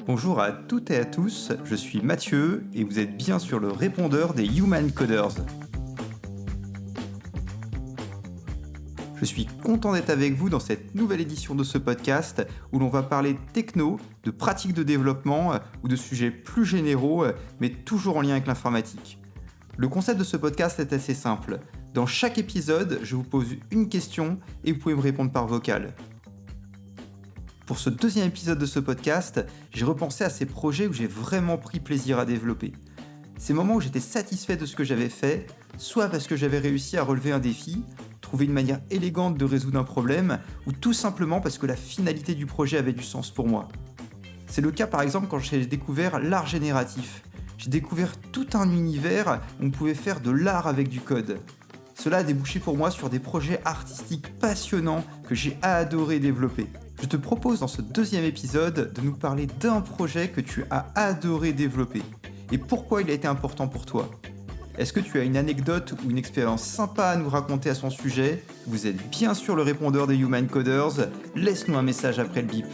Bonjour à toutes et à tous, je suis Mathieu et vous êtes bien sur le répondeur des Human Coders. Je suis content d'être avec vous dans cette nouvelle édition de ce podcast où l'on va parler techno, de pratiques de développement ou de sujets plus généraux mais toujours en lien avec l'informatique. Le concept de ce podcast est assez simple. Dans chaque épisode, je vous pose une question et vous pouvez me répondre par vocal. Pour ce deuxième épisode de ce podcast, j'ai repensé à ces projets où j'ai vraiment pris plaisir à développer. Ces moments où j'étais satisfait de ce que j'avais fait, soit parce que j'avais réussi à relever un défi, trouver une manière élégante de résoudre un problème, ou tout simplement parce que la finalité du projet avait du sens pour moi. C'est le cas par exemple quand j'ai découvert l'art génératif. J'ai découvert tout un univers où on pouvait faire de l'art avec du code. Cela a débouché pour moi sur des projets artistiques passionnants que j'ai adoré développer. Je te propose dans ce deuxième épisode de nous parler d'un projet que tu as adoré développer et pourquoi il a été important pour toi. Est-ce que tu as une anecdote ou une expérience sympa à nous raconter à son sujet? Vous êtes bien sûr le répondeur des Human Coders, laisse-nous un message après le bip.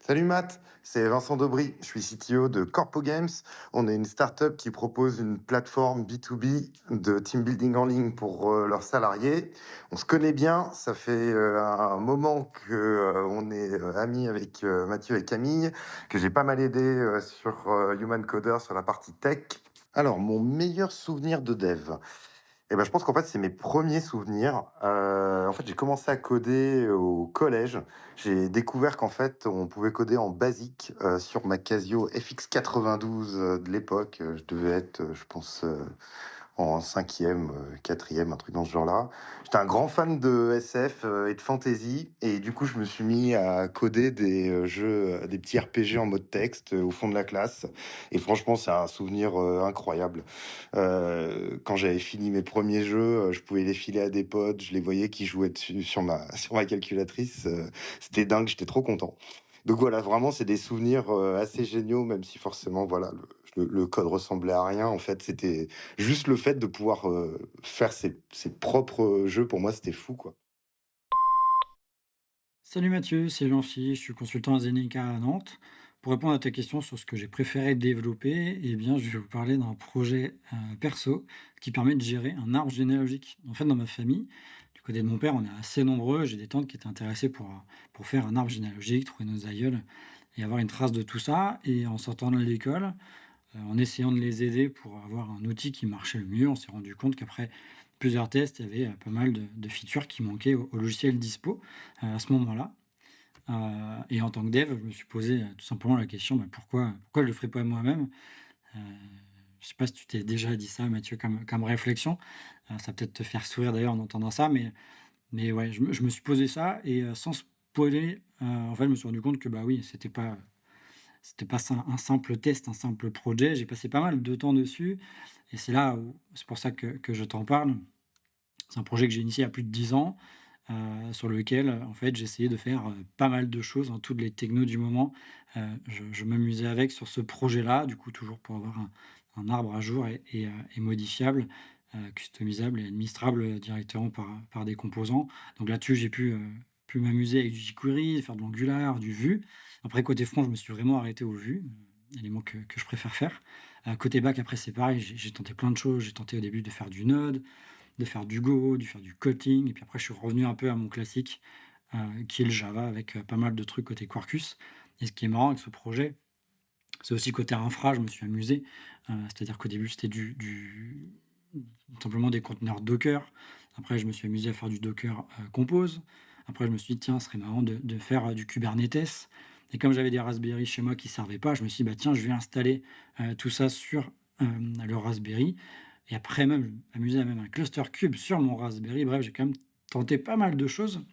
Salut Matt, c'est Vincent Daubry, je suis CTO de Corpo Games. On est une startup qui propose une plateforme B2B de team building en ligne pour leurs salariés. On se connaît bien, ça fait un moment que on est amis avec Mathieu et Camille, que j'ai pas mal aidé sur Human Coder sur la partie tech. Alors, mon meilleur souvenir de dev. Je pense qu'en fait, c'est mes premiers souvenirs. En fait, j'ai commencé à coder au collège. J'ai découvert qu'en fait, on pouvait coder en BASIC sur ma Casio FX92 de l'époque. Je devais être, je pense, en cinquième, quatrième, un truc dans ce genre-là. J'étais un grand fan de SF et de fantasy, et du coup, je me suis mis à coder des jeux, des petits RPG en mode texte au fond de la classe. Et franchement, c'est un souvenir incroyable. Quand j'avais fini mes premiers jeux, je pouvais les filer à des potes, je les voyais qui jouaient dessus sur ma sur ma calculatrice. C'était dingue, j'étais trop content. Donc voilà, vraiment, c'est des souvenirs assez géniaux, même si forcément, voilà, le code ressemblait à rien. En fait, c'était juste le fait de pouvoir faire ses propres jeux, pour moi, c'était fou, quoi. Salut Mathieu, c'est Jean-Phi, je suis consultant à Zenica à Nantes. Pour répondre à ta question sur ce que j'ai préféré développer, eh bien, je vais vous parler d'un projet perso qui permet de gérer un arbre généalogique. En fait, dans ma famille, du côté de mon père, on est assez nombreux. J'ai des tantes qui étaient intéressées pour faire un arbre généalogique, trouver nos aïeuls et avoir une trace de tout ça. Et en sortant de l'école, en essayant de les aider pour avoir un outil qui marchait le mieux, on s'est rendu compte qu'après plusieurs tests, il y avait pas mal de features qui manquaient au logiciel dispo à ce moment-là. Et en tant que dev, je me suis posé tout simplement la question, bah, pourquoi je le ferais pas moi-même? Euh, je sais pas si tu t'es déjà dit ça, Mathieu, comme réflexion. Ça va peut-être te faire sourire d'ailleurs en entendant ça, mais ouais, je me suis posé ça et sans spoiler, en fait, je me suis rendu compte que bah oui, c'était pas un simple test, un simple projet. J'ai passé pas mal de temps dessus et c'est pour ça que je t'en parle. C'est un projet que j'ai initié il y a plus de 10 ans, sur lequel, en fait, j'essayais de faire, pas mal de choses, hein, toutes les technos du moment. Je m'amusais avec sur ce projet-là, du coup, toujours pour avoir un arbre à jour et modifiable, customisable et administrable, directement par des composants. Donc là-dessus, j'ai pu m'amuser avec du jQuery, faire de l'Angular, du Vue. Après, côté front, je me suis vraiment arrêté au Vue, élément que je préfère faire. Côté back, après, c'est pareil, j'ai tenté plein de choses. J'ai tenté au début de faire du Node, de faire du Go, de faire du Kotlin et puis après je suis revenu un peu à mon classique, qui est le Java avec, pas mal de trucs côté Quarkus et ce qui est marrant avec ce projet, c'est aussi côté infra, je me suis amusé, c'est-à-dire qu'au début c'était du simplement des conteneurs Docker. Après je me suis amusé à faire du Docker, Compose. Après je me suis dit: «Tiens, ce serait marrant de faire, du Kubernetes» et comme j'avais des Raspberry chez moi qui servaient pas, je me suis dit: «Bah tiens, je vais installer, tout ça sur, le Raspberry» et après même, je m'amusais à même un cluster cube sur mon Raspberry. Bref, j'ai quand même tenté pas mal de choses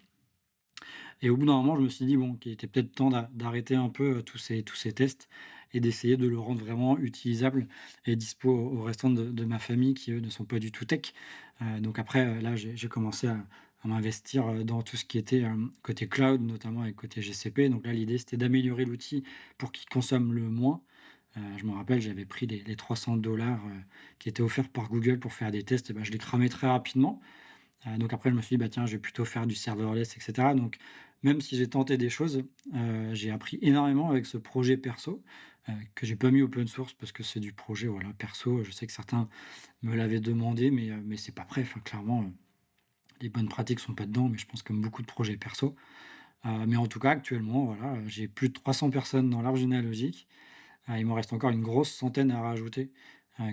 et au bout d'un moment, je me suis dit: «Bon, qu'il était peut-être temps d'arrêter un peu, tous ces tests et d'essayer de le rendre vraiment utilisable et dispo au restant de ma famille qui, eux, ne sont pas du tout tech». Donc après, là, j'ai commencé à m'investir, dans tout ce qui était, côté cloud, notamment avec côté GCP. Donc là, l'idée, c'était d'améliorer l'outil pour qu'il consomme le moins. Je me rappelle, j'avais pris les 300 qui étaient offerts par Google pour faire des tests et ben, je les cramais très rapidement. Donc après je me suis dit: «Bah, tiens, je vais plutôt faire du serverless» et cetera. Donc même si j'ai tenté des choses, j'ai appris énormément avec ce projet perso, que j'ai pas mis open source parce que c'est du projet, voilà, perso. Je sais que certains me l'avaient demandé, mais c'est pas prêt. Enfin, clairement, les bonnes pratiques sont pas dedans, mais je pense comme beaucoup de projets perso. Mais en tout cas, actuellement, voilà, j'ai plus de 300 personnes dans l'arbre généalogique. Il m'en reste encore une grosse centaine à rajouter,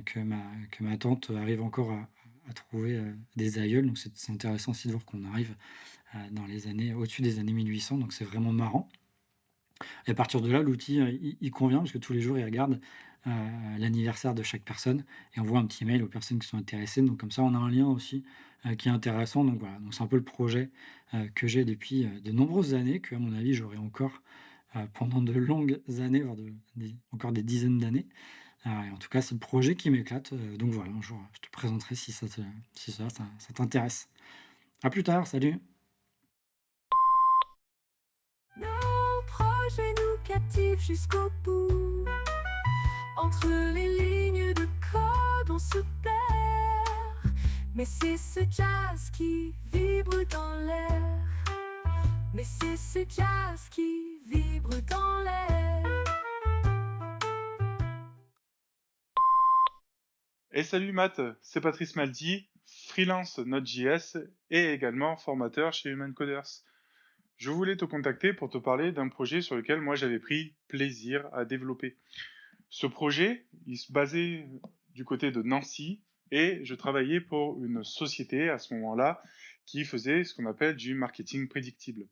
que ma tante arrive encore à trouver, des aïeuls. Donc c'est intéressant aussi de voir qu'on arrive, dans les années au-dessus des années 1800, donc c'est vraiment marrant. Et à partir de là, l'outil, il convient parce que tous les jours, il regarde, heu, l'anniversaire de chaque personne et on voit un petit mail aux personnes qui sont intéressées. Donc comme ça, on a un lien aussi, qui est intéressant. Donc voilà, donc c'est un peu le projet, que j'ai depuis, de nombreuses années, qu'à mon avis, j'aurai encore, pendant de longues années, voire encore des dizaines d'années. Et en tout cas, c'est le projet qui m'éclate, donc voilà, un jour, je te présenterai si ça t'intéresse. À plus tard, salut! Nos projets nous captivent jusqu'au bout. Entre les lignes de code, on se perd. Mais c'est ce jazz qui vibre dans l'air. Mais c'est ce jazz qui vibre dans l'air. Et salut Matt, c'est Patrice Maldi, freelance Node.js et également formateur chez Human Coders. Je voulais te contacter pour te parler d'un projet sur lequel moi j'avais pris plaisir à développer. Ce projet, il se basait du côté de Nancy et je travaillais pour une société à ce moment-là qui faisait ce qu'on appelle du marketing prédictible.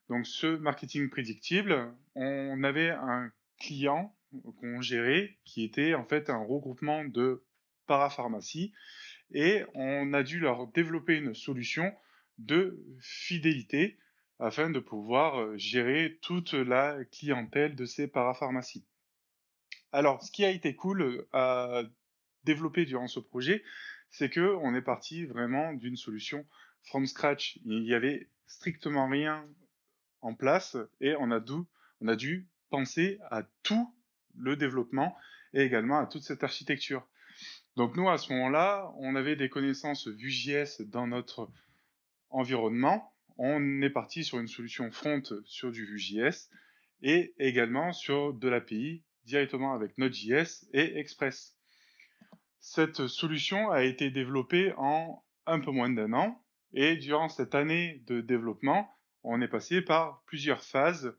Donc ce marketing prédictible, on avait un client qu'on gérait qui était en fait un regroupement de parapharmacies et on a dû leur développer une solution de fidélité afin de pouvoir gérer toute la clientèle de ces parapharmacies. Alors, ce qui a été cool à développer durant ce projet, c'est que on est parti vraiment d'une solution from scratch. Il y avait strictement rien en place et on a dû penser à tout le développement et également à toute cette architecture. Donc nous, à ce moment-là, on avait des connaissances Vue.js dans notre environnement. On est parti sur une solution front sur du Vue.js et également sur de l'API directement avec Node.js et Express. Cette solution a été développée en un peu moins d'un an et durant cette année de développement, on est passé par plusieurs phases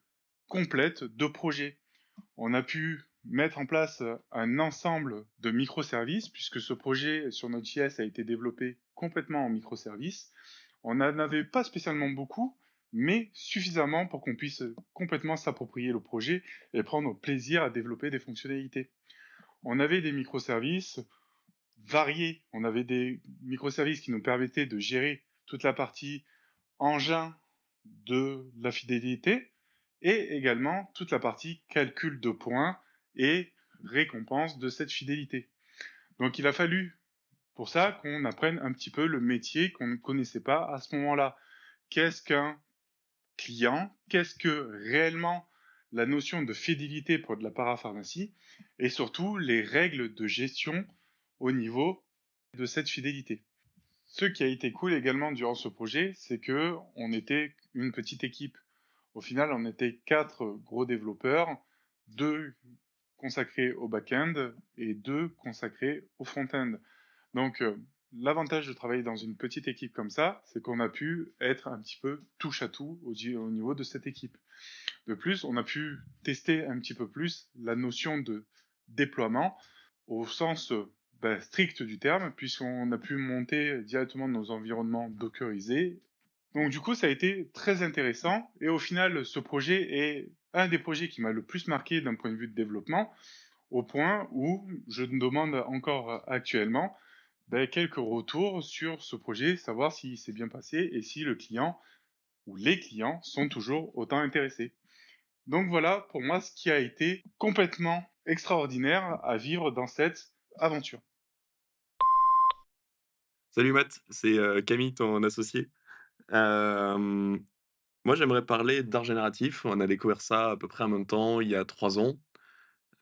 complètes de projet. On a pu mettre en place un ensemble de microservices, puisque ce projet sur Node.js a été développé complètement en microservices. On n'en avait pas spécialement beaucoup, mais suffisamment pour qu'on puisse complètement s'approprier le projet et prendre plaisir à développer des fonctionnalités. On avait des microservices variés. On avait des microservices qui nous permettaient de gérer toute la partie engin de la fidélité et également toute la partie calcul de points et récompense de cette fidélité. Donc il a fallu pour ça qu'on apprenne un petit peu le métier qu'on ne connaissait pas à ce moment-là. Qu'est-ce qu'un client? Qu'est-ce que réellement la notion de fidélité pour de la parapharmacie? Et surtout les règles de gestion au niveau de cette fidélité. Ce qui a été cool également durant ce projet, c'est que on était une petite équipe. Au final, on était 4 gros développeurs, 2 consacrés au back-end et 2 consacrés au front-end. Donc, l'avantage de travailler dans une petite équipe comme ça, c'est qu'on a pu être un petit peu touche à tout au niveau de cette équipe. De plus, on a pu tester un petit peu plus la notion de déploiement au sens strict du terme, puisqu'on a pu monter directement nos environnements dockerisés. Donc du coup, ça a été très intéressant, et au final, ce projet est un des projets qui m'a le plus marqué d'un point de vue de développement, au point où je me demande encore actuellement quelques retours sur ce projet, savoir s'il s'est bien passé et si le client ou les clients sont toujours autant intéressés. Donc voilà pour moi ce qui a été complètement extraordinaire à vivre dans cette aventure. Salut Matt, c'est, Camille, ton associé. Hem, Moi, j'aimerais parler d'art génératif. On a découvert ça à peu près en même temps, il y a 3 ans.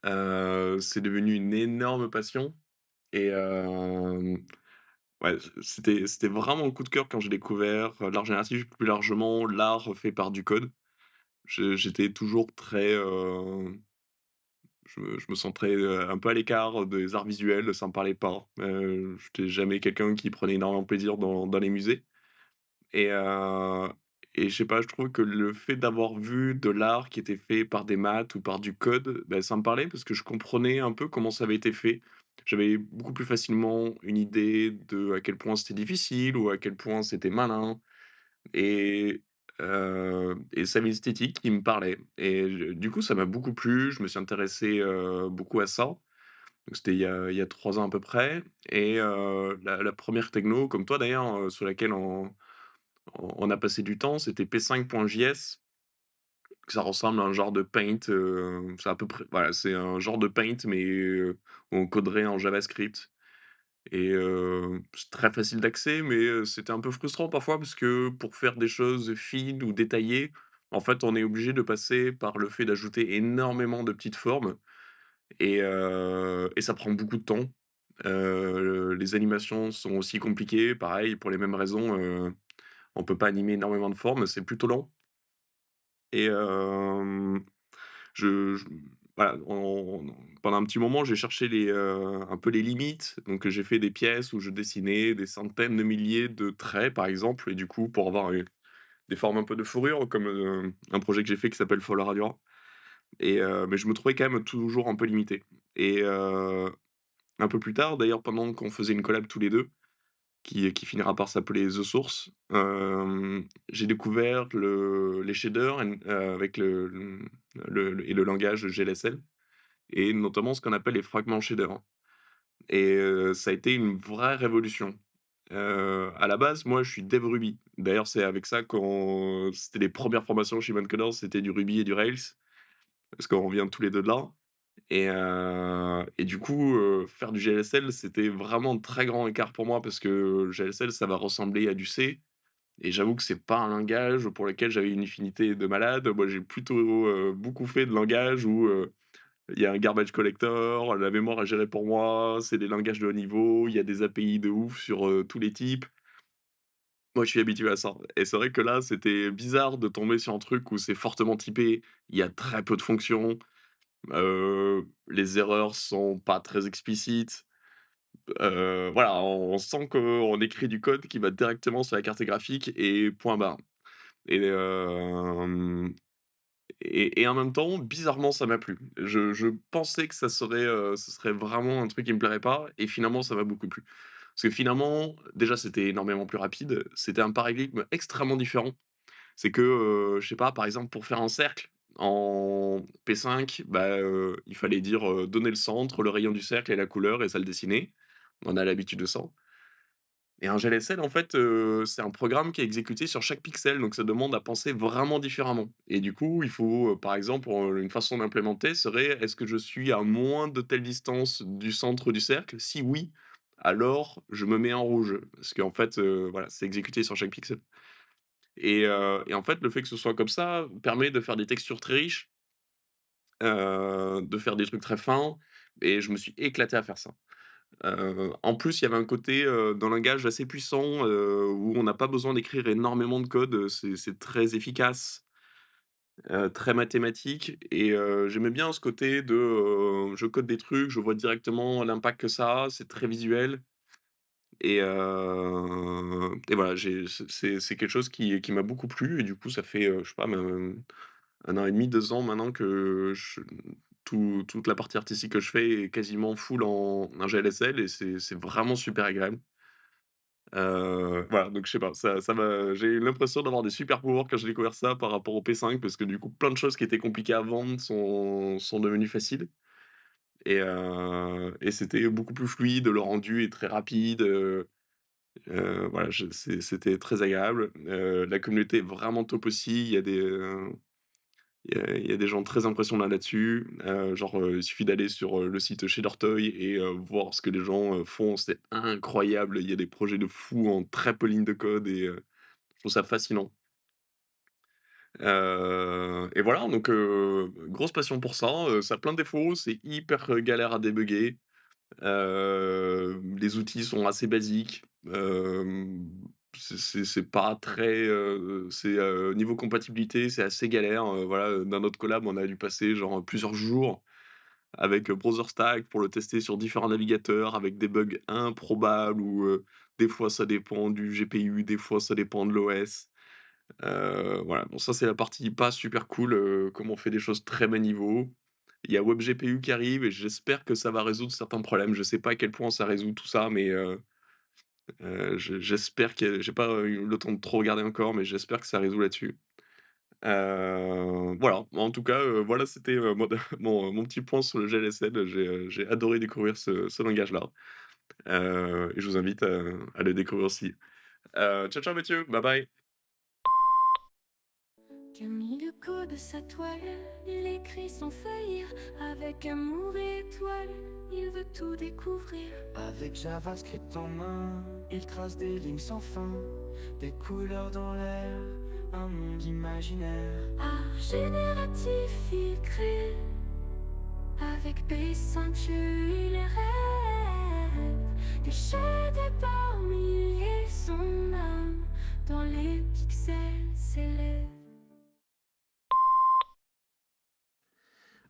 C'est devenu une énorme passion et ouais, c'était vraiment un coup de cœur quand j'ai découvert, l'art génératif, plus largement l'art fait par du code. J'étais toujours très, je me sentais, un peu à l'écart des arts visuels, ça me parlait pas. J'étais jamais quelqu'un qui prenait énormément de plaisir dans les musées et heu et je sais pas, je trouve que le fait d'avoir vu de l'art qui était fait par des maths ou par du code, bah, ça me parlait parce que je comprenais un peu comment ça avait été fait. J'avais beaucoup plus facilement une idée de à quel point c'était difficile ou à quel point c'était malin. Et c'est l'esthétique qui me parlait et du coup, ça m'a beaucoup plu. Je me suis intéressé, beaucoup à ça. Donc c'était il y a 3 ans à peu près et la 1re techno, comme toi d'ailleurs, sur laquelle on a passé du temps, c'était P5.js. Ça ressemble à un genre de Paint, c'est à peu près voilà, c'est un genre de Paint mais on coderait en JavaScript. C'est très facile d'accès, mais c'était un peu frustrant parfois parce que pour faire des choses fines ou détaillées, en fait, on est obligé de passer par le fait d'ajouter énormément de petites formes et ça prend beaucoup de temps. Les animations sont aussi compliquées, pareil, pour les mêmes raisons, on peut pas animer énormément de formes, c'est plutôt lent et je voilà, pendant un petit moment, j'ai cherché un peu les limites, donc j'ai fait des pièces où je dessinais des centaines de milliers de traits, par exemple et du coup, pour avoir, des formes un peu de fourrure comme, un projet que j'ai fait qui s'appelle Folklore Radura mais je me trouvais quand même toujours un peu limité un peu plus tard, d'ailleurs, pendant qu'on faisait une collab tous les 2 qui finira par s'appeler The Source, j'ai découvert les shaders avec le langage GLSL et notamment ce qu'on appelle les fragments shaders ça a été une vraie révolution. À la base, moi, je suis dev Ruby. D'ailleurs, c'est avec ça qu'on c'était les premières formations chez Coders, c'était du Ruby et du Rails, parce qu'on vient tous les 2 de là et du coup, faire du GLSL, c'était vraiment un très grand écart pour moi parce que GLSL, ça va ressembler à du C et j'avoue que c'est pas un langage pour lequel j'avais une affinité de malade. Moi, j'ai plutôt, beaucoup fait de langages où, il y a un garbage collector, la mémoire est gérée pour moi, c'est des langages de haut niveau, il y a des API de ouf sur, tous les types. Moi, je suis habitué à ça et c'est vrai que là, c'était bizarre de tomber sur un truc où c'est fortement typé, il y a très peu de fonctions, les erreurs sont pas très explicites. Voilà, on sent qu'on écrit du code qui va directement sur la carte graphique et point barre et hem et en même temps, bizarrement, ça m'a plu. Je pensais que ce serait vraiment un truc qui me plairait pas et finalement, ça m'a beaucoup plu. Parce que finalement, déjà, c'était énormément plus rapide, c'était un paradigme extrêmement différent. C'est que, je sais pas, par exemple, pour faire un cercle en P5, bah, il fallait dire, donner le centre, le rayon du cercle et la couleur et ça le dessinait. On a l'habitude de ça. Et un GLSL, en fait, c'est un programme qui est exécuté sur chaque pixel, donc ça demande à penser vraiment différemment. Et du coup, il faut, par exemple, une façon d'implémenter serait: «Est-ce que je suis à moins de telle distance du centre du cercle? Si oui, alors je me mets en rouge». Parce qu'en fait, voilà, c'est exécuté sur chaque pixel. Et en fait, le fait que ce soit comme ça permet de faire des textures très riches, de faire des trucs très fins et je me suis éclaté à faire ça. En plus, il y avait un côté, d'un langage assez puissant, où on n'a pas besoin d'écrire énormément de code, c'est très efficace, très mathématique j'aimais bien ce côté de, je code des trucs, je vois directement l'impact que ça a, c'est très visuel et voilà, c'est quelque chose qui m'a beaucoup plu et du coup, ça fait, je sais pas, 1 an et demi, 2 ans maintenant que toute la partie artistique que je fais est quasiment full en GLSL et c'est vraiment super agréable. Voilà, donc je sais pas, ça m'a j'ai eu l'impression d'avoir des super pouvoirs quand j'ai découvert ça par rapport au P5 parce que du coup, plein de choses qui étaient compliquées à vendre sont devenues faciles et c'était beaucoup plus fluide, le rendu est très rapide, voilà, c'était très agréable. La communauté est vraiment top aussi, il y a des gens très impressionnants là-dessus, genre, il suffit d'aller sur, le site Shadortoy et voir ce que les gens, font, c'est incroyable. Il y a des projets de fou en très peu de lignes de code je trouve ça fascinant. Et voilà donc grosse passion pour ça, ça a plein de défauts, c'est hyper, galère à débugger, Les outils sont assez basiques. C'est pas très, niveau compatibilité, c'est assez galère, voilà, dans notre collab, on a dû passer genre plusieurs jours avec, BrowserStack pour le tester sur différents navigateurs avec des bugs improbables ou, des fois ça dépend du GPU, des fois ça dépend de l'OS. Voilà, bon ça c'est la partie pas super cool, comme on fait des choses très bas niveau. Il y a WebGPU qui arrive et j'espère que ça va résoudre certains problèmes. Je sais pas à quel point ça résout tout ça, mais j'espère que j'ai pas eu le temps de trop regarder encore, mais j'espère que ça résout là-dessus. Voilà, en tout cas, voilà, c'était, mon petit point sur le GLSL. J'ai adoré découvrir ce langage-là, et je vous invite, à le découvrir aussi. Ciao, ciao Mathieu, bye bye. Camille le code de sa toile, il écrit son feuille avec amour et étoile, il veut tout découvrir. Avec JavaScript en main, il trace des lignes sans fin, des couleurs dans l'air, un monde imaginaire. Art génératif, il crée, avec P5 il rêve, déchaîné par milliers, son âme dans les pixels s'élève.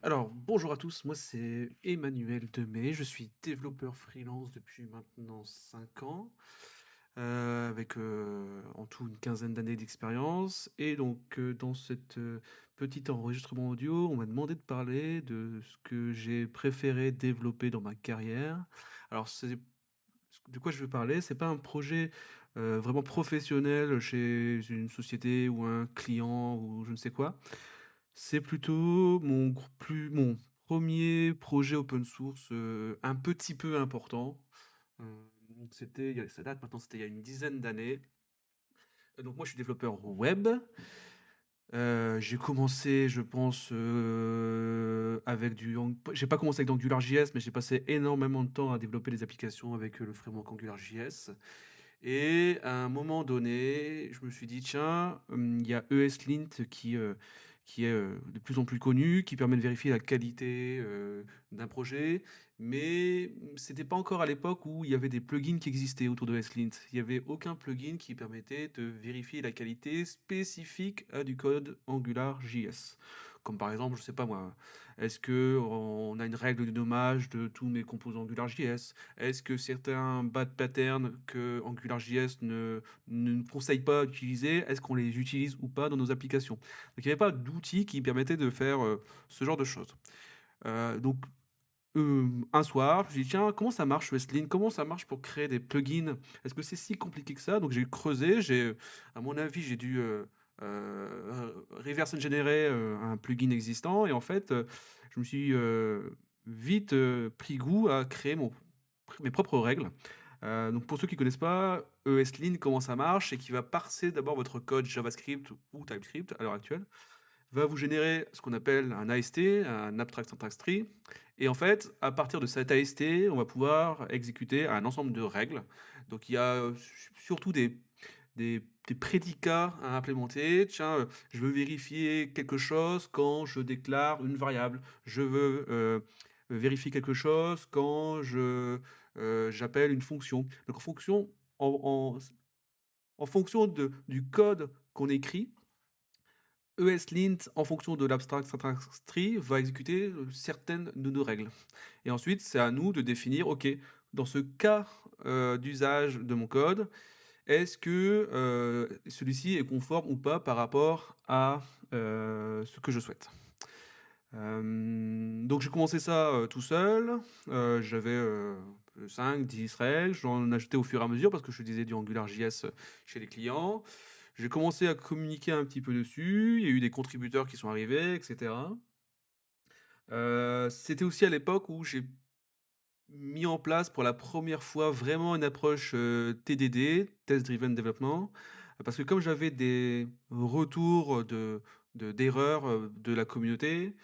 Alors, bonjour à tous, moi c'est Emmanuel Demey, je suis développeur freelance depuis maintenant 5 ans, avec en tout une quinzaine d'années d'expérience. Et donc, dans cet petit enregistrement audio, on m'a demandé de parler de ce que j'ai préféré développer dans ma carrière. Alors, de quoi je veux parler, c'est pas un projet vraiment professionnel chez une société ou un client ou je ne sais quoi. C'est plutôt mon premier projet open source, un petit peu important. Ça date maintenant, c'était il y a une dizaine d'années. Donc moi, je suis développeur web. J'ai commencé, je pense, avec j'ai pas commencé avec AngularJS, mais j'ai passé énormément de temps à développer des applications avec, le framework AngularJS. Et à un moment donné, je me suis dit: «Tiens, il y a ESLint qui est, de plus en plus connu, qui permet de vérifier la qualité, d'un projet». Mais, c'était pas encore à l'époque où il y avait des plugins qui existaient autour de ESLint. Il y avait aucun plugin qui permettait de vérifier la qualité spécifique à du code AngularJS. Comme par exemple, je sais pas moi, est-ce qu'on a une règle de nommage de tous mes composants AngularJS? Est-ce que certains bad patterns que AngularJS ne nous conseille pas d'utiliser, est-ce qu'on les utilise ou pas dans nos applications? Donc il n'y avait pas d'outils qui permettaient de faire ce genre de choses. Donc un soir, je me suis dit: «Tiens, comment ça marche Westline? Comment ça marche pour créer des plugins? Est-ce que c'est si compliqué que ça?» Donc j'ai creusé, à mon avis, j'ai dû reverse engineer un plugin existant. Et en fait, je me suis vite pris goût à créer mes propres règles. Donc pour ceux qui connaissent pas, ESLint, comment ça marche, c'est qu'il va parser d'abord votre code JavaScript ou TypeScript à l'heure actuelle, va vous générer ce qu'on appelle un AST, un Abstract Syntax Tree. Et en fait, à partir de cet AST, on va pouvoir exécuter un ensemble de règles. Donc il y a surtout des prédicats à implémenter. Tiens, je veux vérifier quelque chose quand je déclare une variable. Je veux vérifier quelque chose quand j'appelle une fonction. Donc en fonction du code qu'on écrit, ESLint, en fonction de l'abstract syntax tree, va exécuter certaines de nos règles. Et ensuite, c'est à nous de définir, OK, dans ce cas d'usage de mon code, est-ce que celui-ci est conforme ou pas par rapport à ce que je souhaite? Donc j'ai commencé ça tout seul. J'avais 5-10 règles. J'en ajoutais au fur et à mesure parce que je disais du AngularJS chez les clients. J'ai commencé à communiquer un petit peu dessus. Il y a eu des contributeurs qui sont arrivés, etc. C'était aussi à l'époque où j'ai mis en place pour la première fois vraiment une approche TDD, Test Driven Development, parce que comme j'avais des retours d'erreurs de la communauté,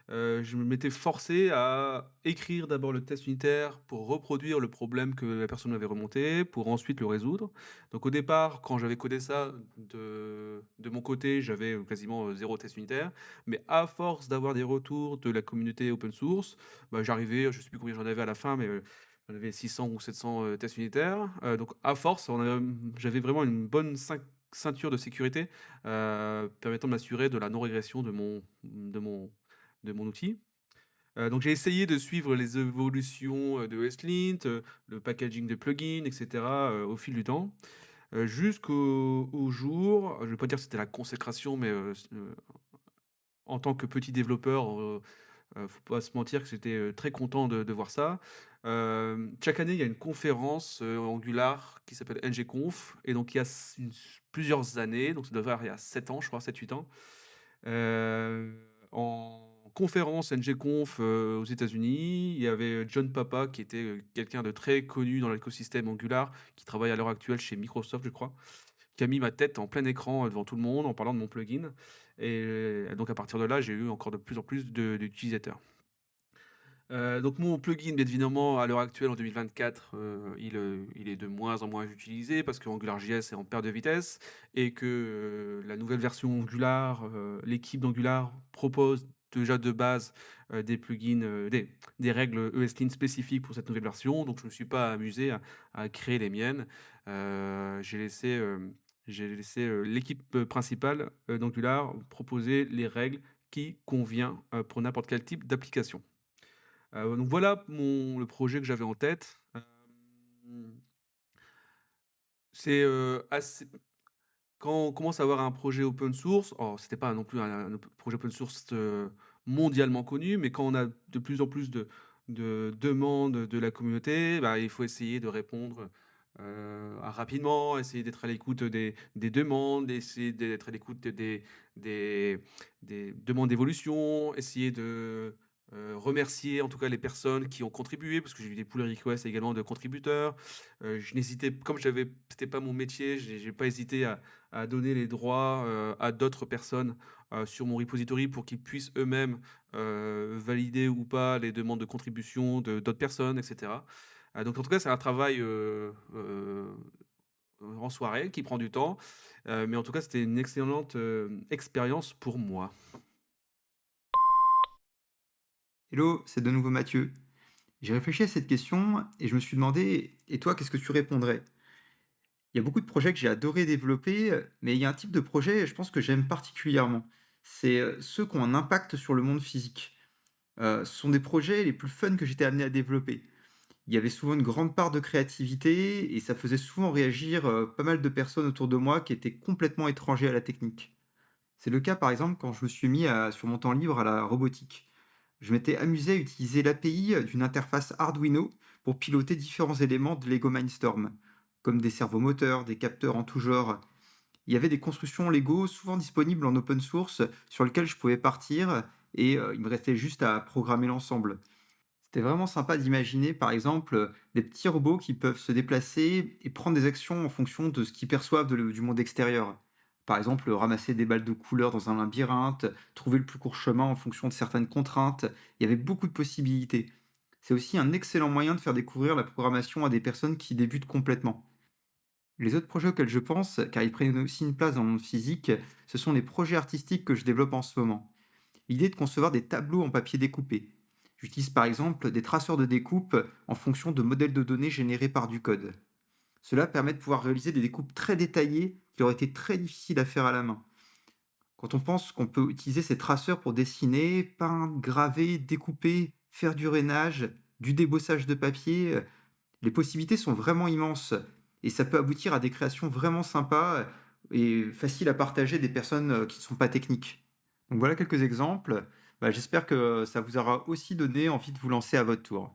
je m'étais forcé à écrire d'abord le test unitaire pour reproduire le problème que la personne m'avait remonté, pour ensuite le résoudre. Donc au départ, quand j'avais codé ça de mon côté, j'avais quasiment 0 test unitaire. Mais à force d'avoir des retours de la communauté open source, bah, j'arrivais, je sais plus combien j'en avais à la fin, mais J'en avais 600 ou 700 tests unitaires. Donc à force, j'avais vraiment une bonne ceinture de sécurité permettant de m'assurer de la non-régression de mon outil. Donc j'ai essayé de suivre les évolutions de ESLint, le packaging de plugins, etc. Au fil du temps, jusqu'au jour, je ne vais pas dire que c'était la consécration, mais en tant que petit développeur, faut pas se mentir que j'étais très content de voir ça. Chaque année, il y a une conférence Angular qui s'appelle NGConf, et donc il y a plusieurs années, donc ça doit faire il y a 7 ans, je crois, 7-8 ans, en conférence NGConf aux États-Unis, il y avait John Papa, qui était quelqu'un de très connu dans l'écosystème Angular, qui travaille à l'heure actuelle chez Microsoft, je crois, qui a mis ma tête en plein écran devant tout le monde en parlant de mon plugin. Et donc à partir de là, j'ai eu encore de plus en plus d'utilisateurs. Donc mon plugin, bien évidemment, à l'heure actuelle, en 2024, il est de moins en moins utilisé parce que AngularJS est en perte de vitesse et que la nouvelle version Angular, l'équipe d'Angular propose déjà de base des plugins, des règles ESLint spécifiques pour cette nouvelle version. Donc je ne me suis pas amusé à créer les miennes. J'ai laissé l'équipe principale d'Angular proposer les règles qui convient pour n'importe quel type d'application. Donc voilà le projet que j'avais en tête. C'est assez. Quand on commence à avoir un projet open source, alors c'était pas non plus un projet open source mondialement connu, mais quand on a de plus en plus de demandes de la communauté, bah, il faut essayer de répondre rapidement, essayer d'être à l'écoute des demandes, essayer d'être à l'écoute des demandes d'évolution, essayer de remercier en tout cas les personnes qui ont contribué, parce que j'ai eu des pull requests également de contributeurs. Je n'hésitais, comme c'était pas mon métier, j'ai pas hésité à donner les droits à d'autres personnes sur mon repository pour qu'ils puissent eux-mêmes valider ou pas les demandes de contribution d'autres personnes, etc. Donc en tout cas, c'est un travail en soirée qui prend du temps, mais en tout cas, c'était une excellente expérience pour moi. Hello, c'est de nouveau Mathieu. J'ai réfléchi à cette question et je me suis demandé, et toi, qu'est-ce que tu répondrais? Il y a beaucoup de projets que j'ai adoré développer, mais il y a un type de projet, je pense que j'aime particulièrement. C'est ceux qui ont un impact sur le monde physique. Ce sont des projets les plus fun que j'étais amené à développer. Il y avait souvent une grande part de créativité et ça faisait souvent réagir pas mal de personnes autour de moi qui étaient complètement étrangers à la technique. C'est le cas par exemple quand je me suis mis sur mon temps libre à la robotique. Je m'étais amusé à utiliser l'API d'une interface Arduino pour piloter différents éléments de Lego Mindstorm, comme des servomoteurs, des capteurs en tout genre. Il y avait des constructions Lego souvent disponibles en open source sur lesquelles je pouvais partir et il me restait juste à programmer l'ensemble. C'était vraiment sympa d'imaginer, par exemple, des petits robots qui peuvent se déplacer et prendre des actions en fonction de ce qu'ils perçoivent du monde extérieur. Par exemple, ramasser des balles de couleur dans un labyrinthe, trouver le plus court chemin en fonction de certaines contraintes. Il y avait beaucoup de possibilités. C'est aussi un excellent moyen de faire découvrir la programmation à des personnes qui débutent complètement. Les autres projets auxquels je pense, car ils prennent aussi une place dans le monde physique, ce sont les projets artistiques que je développe en ce moment. L'idée est de concevoir des tableaux en papier découpé. J'utilise par exemple des traceurs de découpe en fonction de modèles de données générés par du code. Cela permet de pouvoir réaliser des découpes très détaillées qui auraient été très difficiles à faire à la main. Quand on pense qu'on peut utiliser ces traceurs pour dessiner, peindre, graver, découper, faire du rainage, du débossage de papier, les possibilités sont vraiment immenses et ça peut aboutir à des créations vraiment sympas et faciles à partager des personnes qui ne sont pas techniques. Donc voilà quelques exemples. J'espère que ça vous aura aussi donné envie de vous lancer à votre tour.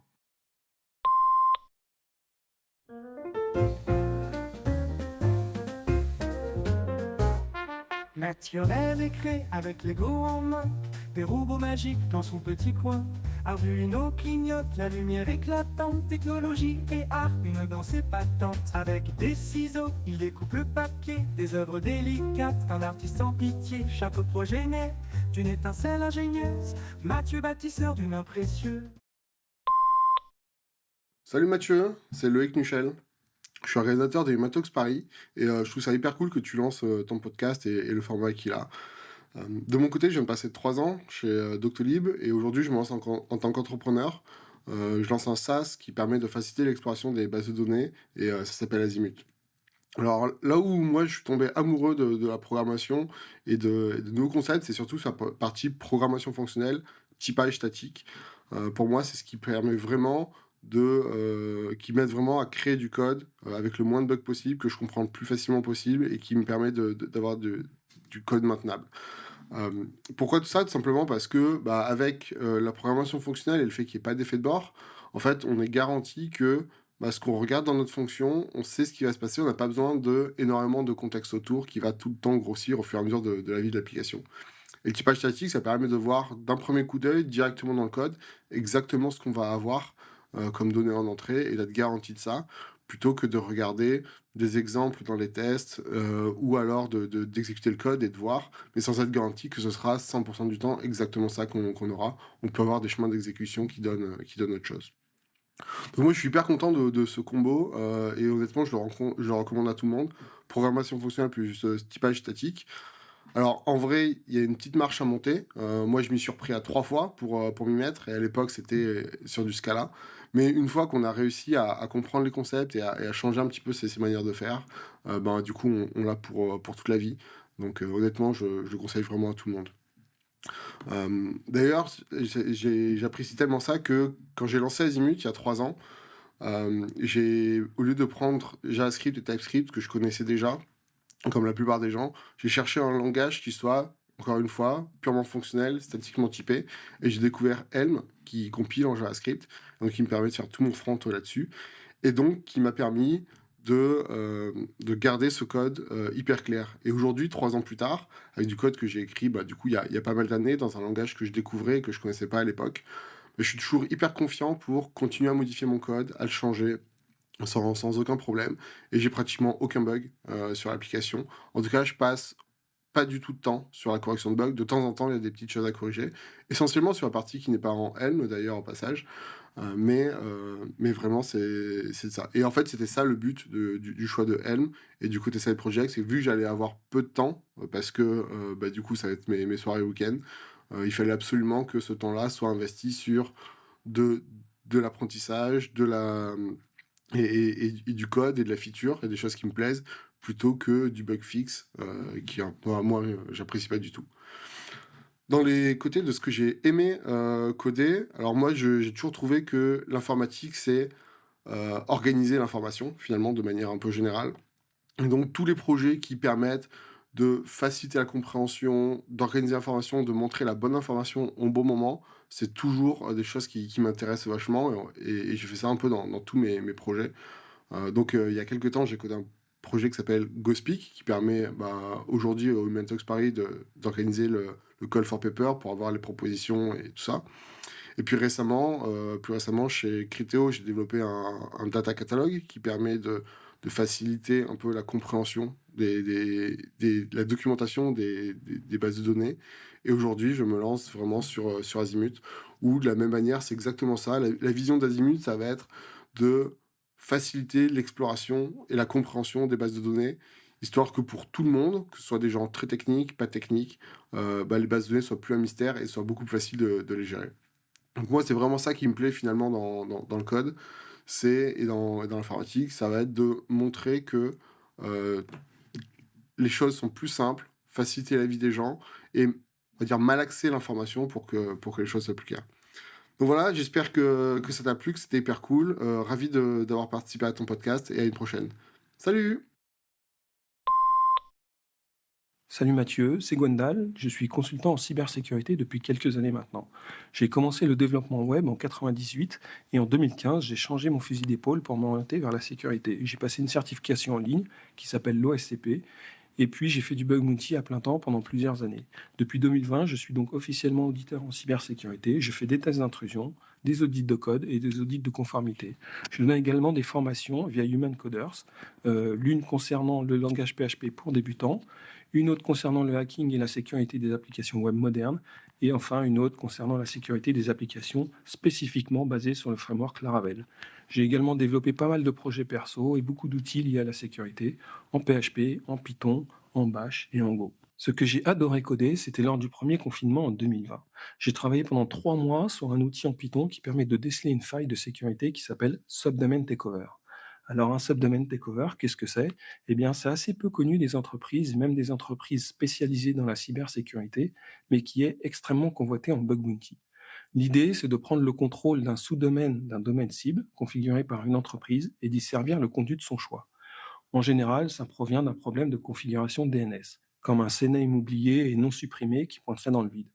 Mathieu rêve et crée avec Lego en main des robots magiques dans son petit coin. Arduino clignote, la lumière éclatante, technologie et art, une dans ses patentes. Avec des ciseaux, il découpe le papier, des œuvres délicates, un artiste sans pitié. Chaque projet naît d'une étincelle ingénieuse, Mathieu bâtisseur d'une main précieuse. Salut Mathieu, c'est Loïc Nuchel. Je suis un réalisateur des Matox Paris et je trouve ça hyper cool que tu lances ton podcast et le format qu'il a. De mon côté, je viens de passer 3 ans chez Doctolib et aujourd'hui je me lance en tant qu'entrepreneur je lance un SaaS qui permet de faciliter l'exploration des bases de données et ça s'appelle Azimut. Alors là où moi je suis tombé amoureux de la programmation et de nouveaux concepts, c'est surtout sur la partie programmation fonctionnelle, typage statique. Pour moi, c'est ce qui permet vraiment qui m'aide vraiment à créer du code avec le moins de bugs possible, que je comprends le plus facilement possible et qui me permet d'avoir du code maintenable. Pourquoi tout ça? Tout simplement parce que avec la programmation fonctionnelle et le fait qu'il n'y ait pas d'effet de bord, en fait, on est garanti que ce qu'on regarde dans notre fonction, on sait ce qui va se passer, on n'a pas besoin de énormément de contexte autour qui va tout le temps grossir au fur et à mesure de la vie de l'application. Et le typage statique, ça permet de voir d'un premier coup d'œil, directement dans le code, exactement ce qu'on va avoir comme données en entrée et d'être garanti de ça, plutôt que de regarder des exemples dans les tests ou alors d'exécuter le code et de voir, mais sans être garanti que ce sera 100% du temps exactement ça qu'on aura. On peut avoir des chemins d'exécution qui donnent autre chose. Donc moi, je suis hyper content de ce combo et honnêtement, je le recommande à tout le monde. Programmation fonctionnelle plus typage statique. Alors, en vrai, il y a une petite marche à monter. Moi, je m'y suis repris à 3 fois pour m'y mettre. Et à l'époque, c'était sur du Scala. Mais une fois qu'on a réussi à comprendre les concepts et à changer un petit peu ces manières de faire, du coup, on l'a pour toute la vie. Donc, honnêtement, je le conseille vraiment à tout le monde. D'ailleurs, j'apprécie tellement ça que quand j'ai lancé Azimut il y a 3 ans, au lieu de prendre JavaScript et TypeScript que je connaissais déjà, comme la plupart des gens, j'ai cherché un langage qui soit, encore une fois, purement fonctionnel, statiquement typé, et j'ai découvert Helm, qui compile en JavaScript, donc qui me permet de faire tout mon front là-dessus, et donc qui m'a permis de garder ce code hyper clair. Et aujourd'hui, 3 ans plus tard, avec du code que j'ai écrit, du coup, il y a pas mal d'années, dans un langage que je découvrais et que je connaissais pas à l'époque, mais je suis toujours hyper confiant pour continuer à modifier mon code, à le changer, sans aucun problème. Et j'ai pratiquement aucun bug sur l'application. En tout cas, je passe pas du tout de temps sur la correction de bugs. De temps en temps, il y a des petites choses à corriger. Essentiellement sur la partie qui n'est pas en Helm, d'ailleurs, en passage. Mais vraiment, c'est ça. Et en fait, c'était ça le but du choix de Helm et du côté side project. C'est que vu que j'allais avoir peu de temps, parce que du coup, ça va être mes soirées week-end, il fallait absolument que ce temps-là soit investi sur de l'apprentissage, et du code et de la feature et des choses qui me plaisent plutôt que du bug fixe qui moi j'apprécie pas du tout. Dans les côtés de ce que j'ai aimé coder, alors moi j'ai toujours trouvé que l'informatique c'est organiser l'information finalement de manière un peu générale. Et donc tous les projets qui permettent de faciliter la compréhension, d'organiser l'information, de montrer la bonne information au bon moment, c'est toujours des choses qui m'intéressent vachement et j'ai fait ça un peu dans tous mes projets. Donc il y a quelques temps, j'ai codé un projet qui s'appelle GoSpeak qui permet aujourd'hui au Human Talks Paris d'organiser le call for paper pour avoir les propositions et tout ça. Et puis récemment, chez Criteo, j'ai développé un data catalogue qui permet de faciliter un peu la compréhension la documentation des bases de données. Et aujourd'hui, je me lance vraiment sur Azimut, où de la même manière, c'est exactement ça. La vision d'Azimut, ça va être de faciliter l'exploration et la compréhension des bases de données, histoire que pour tout le monde, que ce soit des gens très techniques, pas techniques, les bases de données soient plus un mystère et soient beaucoup plus faciles de les gérer. Donc moi, c'est vraiment ça qui me plaît finalement dans le code, et dans l'informatique, ça va être de montrer que les choses sont plus simples, faciliter la vie des gens et on va dire malaxer l'information pour que les choses soient plus claires. Donc voilà, j'espère que ça t'a plu, que c'était hyper cool. Ravi d'avoir participé à ton podcast et à une prochaine. Salut! Salut Mathieu, c'est Gwendal, je suis consultant en cybersécurité depuis quelques années maintenant. J'ai commencé le développement web en 98 et en 2015, j'ai changé mon fusil d'épaule pour m'orienter vers la sécurité. J'ai passé une certification en ligne qui s'appelle l'OSCP et puis j'ai fait du bug bounty à plein temps pendant plusieurs années. Depuis 2020, je suis donc officiellement auditeur en cybersécurité. Je fais des tests d'intrusion, des audits de code et des audits de conformité. Je donne également des formations via Human Coders, l'une concernant le langage PHP pour débutants, une autre concernant le hacking et la sécurité des applications web modernes, et enfin une autre concernant la sécurité des applications spécifiquement basées sur le framework Laravel. J'ai également développé pas mal de projets perso et beaucoup d'outils liés à la sécurité, en PHP, en Python, en Bash et en Go. Ce que j'ai adoré coder, c'était lors du premier confinement en 2020. J'ai travaillé pendant 3 mois sur un outil en Python qui permet de déceler une faille de sécurité qui s'appelle Subdomain Takeover. Alors un Subdomain Takeover, qu'est-ce que c'est? Eh bien, c'est assez peu connu des entreprises, même des entreprises spécialisées dans la cybersécurité, mais qui est extrêmement convoité en bug bounty. L'idée, c'est de prendre le contrôle d'un sous-domaine d'un domaine cible configuré par une entreprise et d'y servir le contenu de son choix. En général, ça provient d'un problème de configuration DNS, comme un CNAME oublié et non supprimé qui pointerait dans le vide.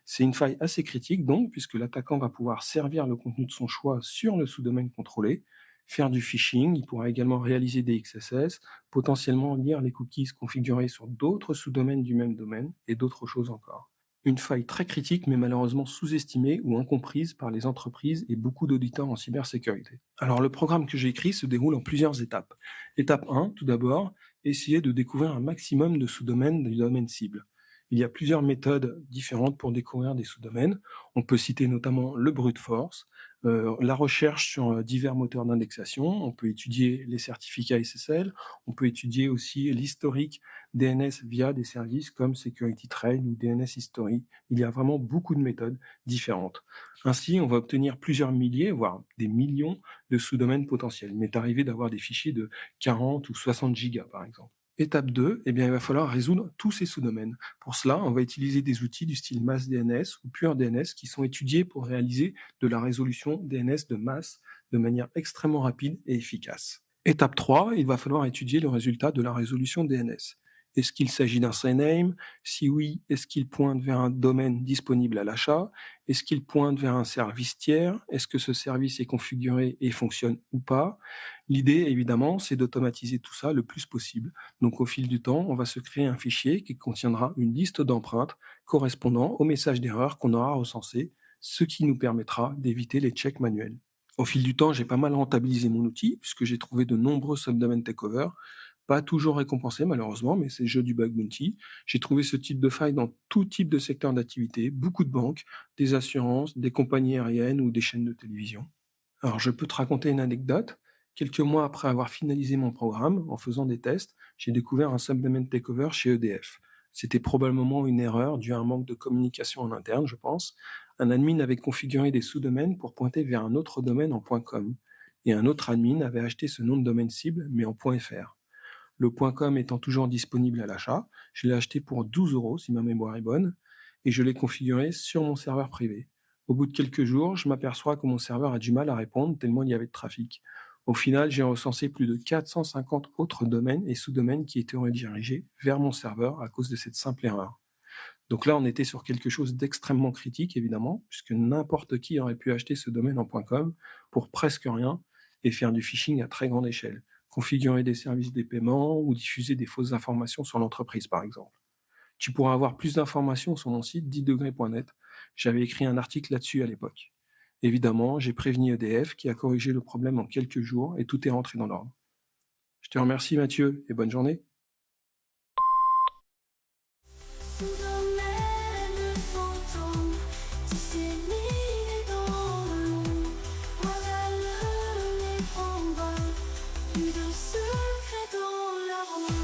C'est une faille assez critique donc, puisque l'attaquant va pouvoir servir le contenu de son choix sur le sous-domaine contrôlé, faire du phishing, il pourra également réaliser des XSS, potentiellement lire les cookies configurés sur d'autres sous-domaines du même domaine et d'autres choses encore. Une faille très critique mais malheureusement sous-estimée ou incomprise par les entreprises et beaucoup d'auditeurs en cybersécurité. Alors le programme que j'ai écrit se déroule en plusieurs étapes. Étape 1, tout d'abord, essayer de découvrir un maximum de sous-domaines du domaine cible. Il y a plusieurs méthodes différentes pour découvrir des sous-domaines. On peut citer notamment le brute force, la recherche sur divers moteurs d'indexation, on peut étudier les certificats SSL, on peut étudier aussi l'historique DNS via des services comme SecurityTrail ou DNS History. Il y a vraiment beaucoup de méthodes différentes. Ainsi, on va obtenir plusieurs milliers, voire des millions de sous-domaines potentiels. Il m'est arrivé d'avoir des fichiers de 40 ou 60 gigas, par exemple. Étape 2, eh bien, il va falloir résoudre tous ces sous-domaines. Pour cela, on va utiliser des outils du style MassDNS ou PureDNS qui sont étudiés pour réaliser de la résolution DNS de masse de manière extrêmement rapide et efficace. Étape 3, il va falloir étudier le résultat de la résolution DNS. Est-ce qu'il s'agit d'un CNAME? Si oui, est-ce qu'il pointe vers un domaine disponible à l'achat? Est-ce qu'il pointe vers un service tiers? Est-ce que ce service est configuré et fonctionne ou pas? L'idée, évidemment, c'est d'automatiser tout ça le plus possible. Donc, au fil du temps, on va se créer un fichier qui contiendra une liste d'empreintes correspondant au message d'erreur qu'on aura recensé, ce qui nous permettra d'éviter les checks manuels. Au fil du temps, j'ai pas mal rentabilisé mon outil puisque j'ai trouvé de nombreux subdomain takeover. Pas toujours récompensé malheureusement, mais c'est le jeu du bug bounty. J'ai trouvé ce type de faille dans tout type de secteur d'activité, beaucoup de banques, des assurances, des compagnies aériennes ou des chaînes de télévision. Alors je peux te raconter une anecdote. Quelques mois après avoir finalisé mon programme, en faisant des tests, j'ai découvert un subdomain takeover chez EDF. C'était probablement une erreur due à un manque de communication en interne, je pense. Un admin avait configuré des sous-domaines pour pointer vers un autre domaine en .com. Et un autre admin avait acheté ce nom de domaine cible, mais en .fr. Le .com étant toujours disponible à l'achat, je l'ai acheté pour 12 € si ma mémoire est bonne, et je l'ai configuré sur mon serveur privé. Au bout de quelques jours, je m'aperçois que mon serveur a du mal à répondre tellement il y avait de trafic. Au final, j'ai recensé plus de 450 autres domaines et sous-domaines qui étaient redirigés vers mon serveur à cause de cette simple erreur. Donc là, on était sur quelque chose d'extrêmement critique, évidemment, puisque n'importe qui aurait pu acheter ce domaine en .com pour presque rien et faire du phishing à très grande échelle, configurer des services des paiements ou diffuser des fausses informations sur l'entreprise, par exemple. Tu pourras avoir plus d'informations sur mon site 10degrés.net. J'avais écrit un article là-dessus à l'époque. Évidemment, j'ai prévenu EDF qui a corrigé le problème en quelques jours et tout est rentré dans l'ordre. Je te remercie Mathieu et bonne journée. Sous-domaine fantôme, disséminé dans l'ombre. Voilà le néant, plus de secrets dans la ronde.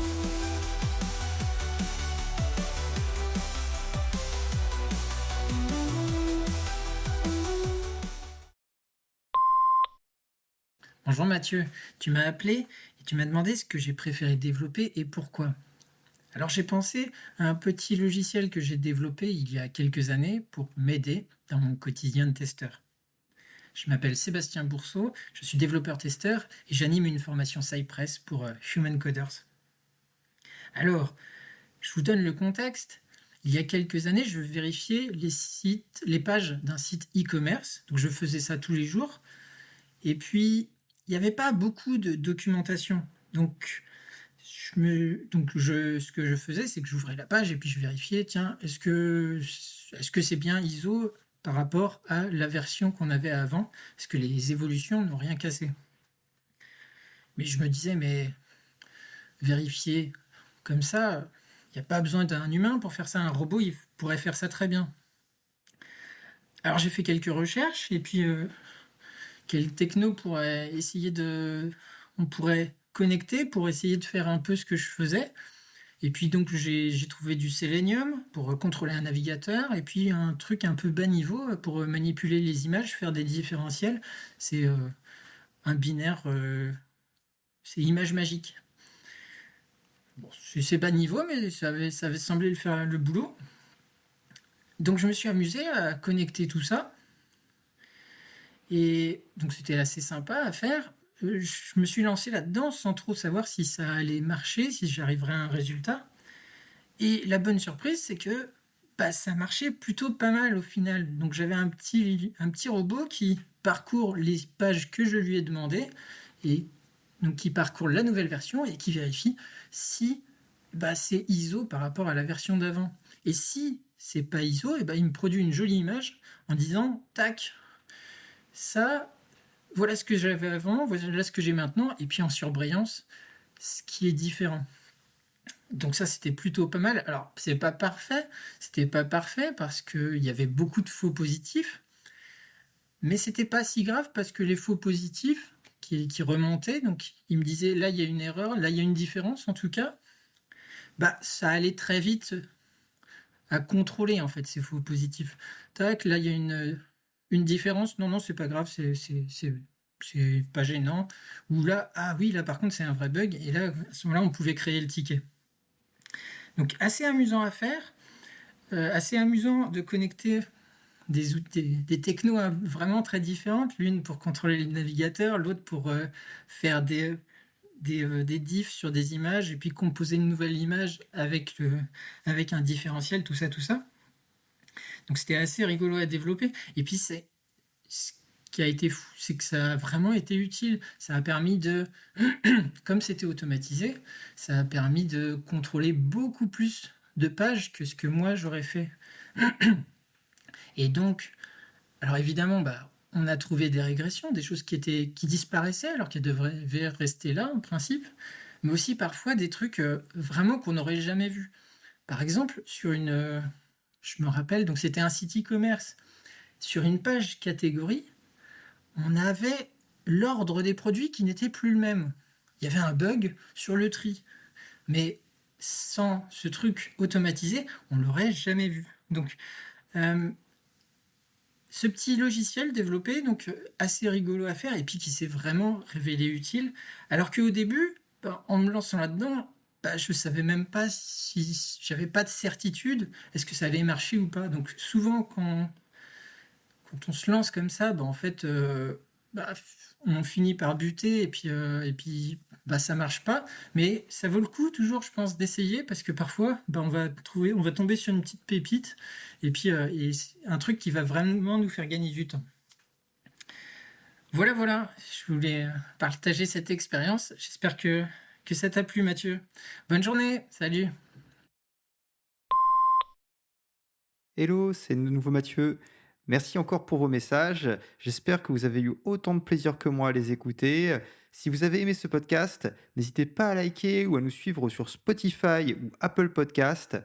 Bonjour Mathieu, tu m'as appelé et tu m'as demandé ce que j'ai préféré développer et pourquoi. Alors j'ai pensé à un petit logiciel que j'ai développé il y a quelques années pour m'aider dans mon quotidien de testeur. Je m'appelle Sébastien Bourseau, je suis développeur-testeur et j'anime une formation Cypress pour Human Coders. Alors, je vous donne le contexte. Il y a quelques années, je vérifiais les pages d'un site e-commerce, donc je faisais ça tous les jours. Et puis, il n'y avait pas beaucoup de documentation. Donc, ce que je faisais, c'est que j'ouvrais la page et puis je vérifiais, tiens, est-ce que c'est bien ISO par rapport à la version qu'on avait avant? Est-ce que les évolutions n'ont rien cassé? Mais je me disais, mais vérifier comme ça, il n'y a pas besoin d'un humain pour faire ça. Un robot, il pourrait faire ça très bien. Alors j'ai fait quelques recherches et puis quelle techno pourrait on pourrait connecter pour essayer de faire un peu ce que je faisais. Et puis donc j'ai trouvé du Selenium pour contrôler un navigateur, et puis un truc un peu bas niveau pour manipuler les images, faire des différentiels. C'est un binaire, c'est image magique. Bon, c'est bas niveau, mais ça avait semblé faire le boulot. Donc je me suis amusé à connecter tout ça. Et donc c'était assez sympa à faire. Je me suis lancé là-dedans sans trop savoir si ça allait marcher, si j'arriverais à un résultat. Et la bonne surprise, c'est que ça marchait plutôt pas mal au final. Donc j'avais un petit robot qui parcourt les pages que je lui ai demandées, et donc qui parcourt la nouvelle version et qui vérifie si c'est ISO par rapport à la version d'avant. Et si c'est pas ISO, il me produit une jolie image en disant tac, ça, voilà ce que j'avais avant, voilà ce que j'ai maintenant, et puis en surbrillance, ce qui est différent. Donc ça, c'était plutôt pas mal. Alors, c'était pas parfait parce qu'il y avait beaucoup de faux positifs, mais c'était pas si grave parce que les faux positifs qui remontaient, donc ils me disaient là il y a une erreur, là il y a une différence en tout cas, ça allait très vite à contrôler en fait ces faux positifs. Tac, là il y a une différence, non, c'est pas grave, c'est pas gênant. Ou là, ah oui, là par contre c'est un vrai bug, et là, à ce moment-là, on pouvait créer le ticket. Donc assez amusant à faire, assez amusant de connecter des technos vraiment très différentes, l'une pour contrôler le navigateur, l'autre pour faire des diffs sur des images, et puis composer une nouvelle image avec un différentiel, tout ça. Donc c'était assez rigolo à développer. Et puis ce qui a été fou, c'est que ça a vraiment été utile. Ça a permis comme c'était automatisé, ça a permis de contrôler beaucoup plus de pages que ce que moi j'aurais fait. Et donc, alors évidemment, on a trouvé des régressions, des choses qui disparaissaient alors qu'elles devaient rester là en principe, mais aussi parfois des trucs vraiment qu'on n'aurait jamais vus. Par exemple, je me rappelle, donc c'était un site e-commerce. Sur une page catégorie, on avait l'ordre des produits qui n'était plus le même. Il y avait un bug sur le tri. Mais sans ce truc automatisé, on ne l'aurait jamais vu. Donc, ce petit logiciel développé, donc assez rigolo à faire, et puis qui s'est vraiment révélé utile, alors qu'au début, en me lançant là-dedans, je savais même pas si j'avais pas de certitude, est-ce que ça allait marcher ou pas. Donc souvent quand on se lance comme ça, en fait, on finit par buter, et puis ça marche pas. Mais ça vaut le coup toujours, je pense, d'essayer, parce que parfois, on va tomber sur une petite pépite, et puis un truc qui va vraiment nous faire gagner du temps. Voilà, je voulais partager cette expérience. J'espère que ça t'a plu, Mathieu. Bonne journée, salut. Hello, c'est de nouveau Mathieu. Merci encore pour vos messages. J'espère que vous avez eu autant de plaisir que moi à les écouter. Si vous avez aimé ce podcast, n'hésitez pas à liker ou à nous suivre sur Spotify ou Apple Podcast.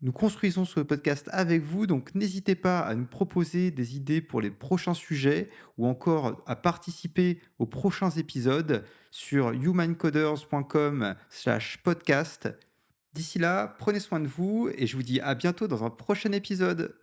Nous construisons ce podcast avec vous, donc n'hésitez pas à nous proposer des idées pour les prochains sujets ou encore à participer aux prochains épisodes sur humancoders.com/podcast. D'ici là, prenez soin de vous et je vous dis à bientôt dans un prochain épisode.